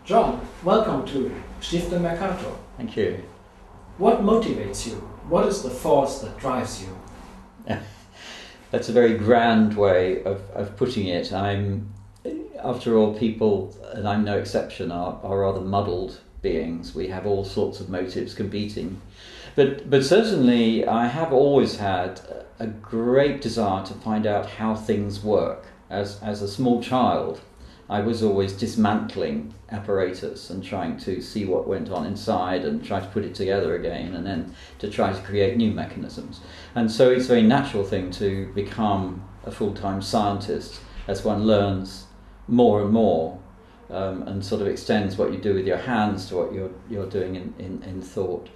John, welcome to Stifter Mercator. Thank you. What motivates you? What is the force that drives you? That's a very grand way of putting it. After all, people, and I'm no exception, are rather muddled beings. We have all sorts of motives competing. But certainly I have always had a great desire to find out how things work. As a small child, I was always dismantling apparatus and trying to see what went on inside and try to put it together again and then to try to create new mechanisms. And so it's a very natural thing to become a full-time scientist as one learns more and more and sort of extends what you do with your hands to what you're doing in thought.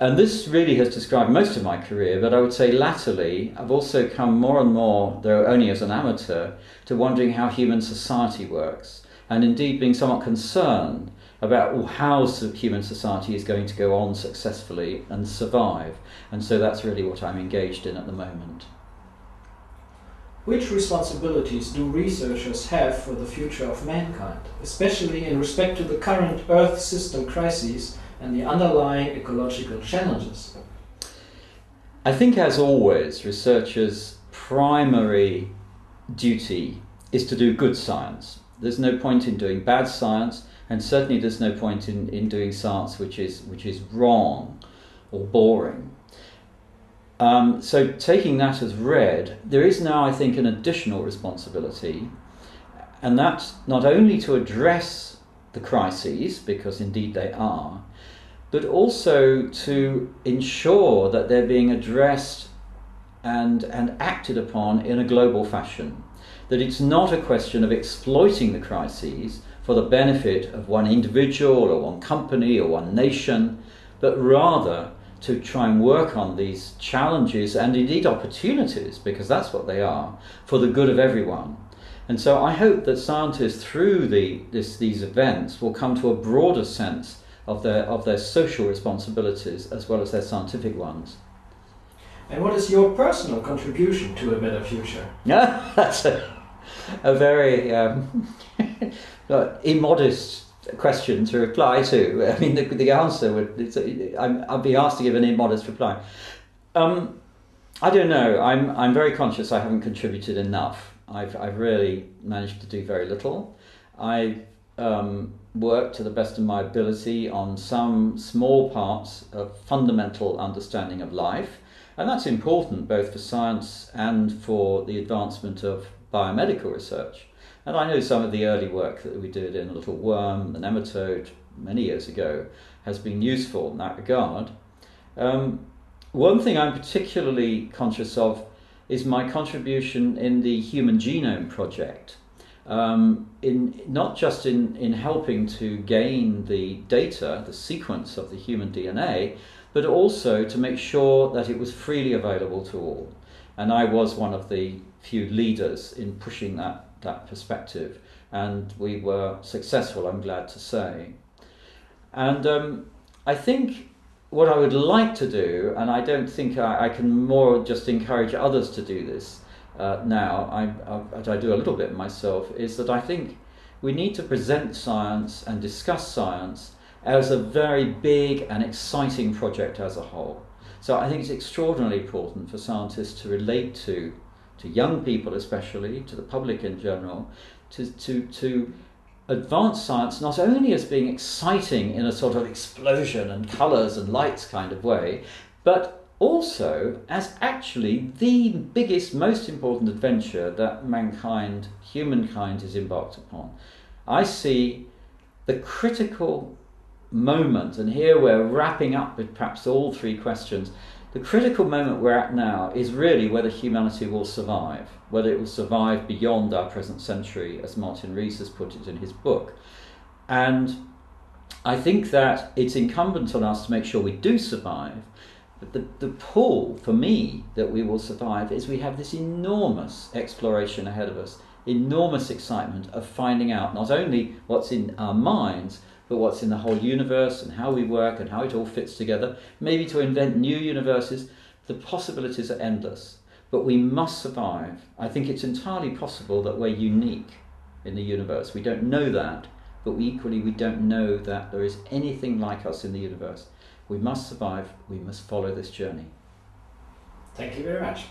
And this really has described most of my career, but I would say latterly I've also come more and more, though only as an amateur, to wondering how human society works, and indeed being somewhat concerned about how human society is going to go on successfully and survive. And so that's really what I'm engaged in at the moment. Which responsibilities do researchers have for the future of mankind, especially in respect to the current Earth system crises and the underlying ecological challenges? I think, as always, researchers' primary duty is to do good science. There's no point in doing bad science, and certainly there's no point in doing science which is wrong or boring. So taking that as read, there is now, I think, an additional responsibility, and that's not only to address the crises, because indeed they are, but also to ensure that they're being addressed and acted upon in a global fashion. That it's not a question of exploiting the crises for the benefit of one individual or one company or one nation, but rather to try and work on these challenges and indeed opportunities, because that's what they are, for the good of everyone. And so I hope that scientists through these events will come to a broader sense of their social responsibilities as well as their scientific ones. And what is your personal contribution to a better future? That's a very immodest question to reply to. I mean, the answer would, I'll be asked to give an immodest reply. I don't know. I'm very conscious I haven't contributed enough. I've really managed to do very little. I've worked to the best of my ability on some small parts of fundamental understanding of life, and that's important both for science and for the advancement of biomedical research. And I know some of the early work that we did in a little worm, the nematode, many years ago, has been useful in that regard. One thing I'm particularly conscious of is my contribution in the Human Genome Project, not just in helping to gain the data, the sequence of the human DNA, but also to make sure that it was freely available to all. And I was one of the few leaders in pushing that perspective, and we were successful, I'm glad to say. And I think what I would like to do, and I don't think I can more just encourage others to do this now, I do a little bit myself, is that I think we need to present science and discuss science as a very big and exciting project as a whole. So I think it's extraordinarily important for scientists to relate to young people especially, to the public in general, to advance science not only as being exciting in a sort of explosion and colours and lights kind of way, but also as actually the biggest, most important adventure that mankind, humankind, is embarked upon. I see the critical moment, and here we're wrapping up with perhaps all three questions. The critical moment we're at now is really whether humanity will survive, whether it will survive beyond our present century, as Martin Rees has put it in his book. And I think that it's incumbent on us to make sure we do survive. But the pull, for me, that we will survive is we have this enormous exploration ahead of us, enormous excitement of finding out not only what's in our minds, but what's in the whole universe and how we work and how it all fits together, maybe to invent new universes. The possibilities are endless, but we must survive. I think it's entirely possible that we're unique in the universe. We don't know that, but we don't know that there is anything like us in the universe. We must survive, we must follow this journey. Thank you very much.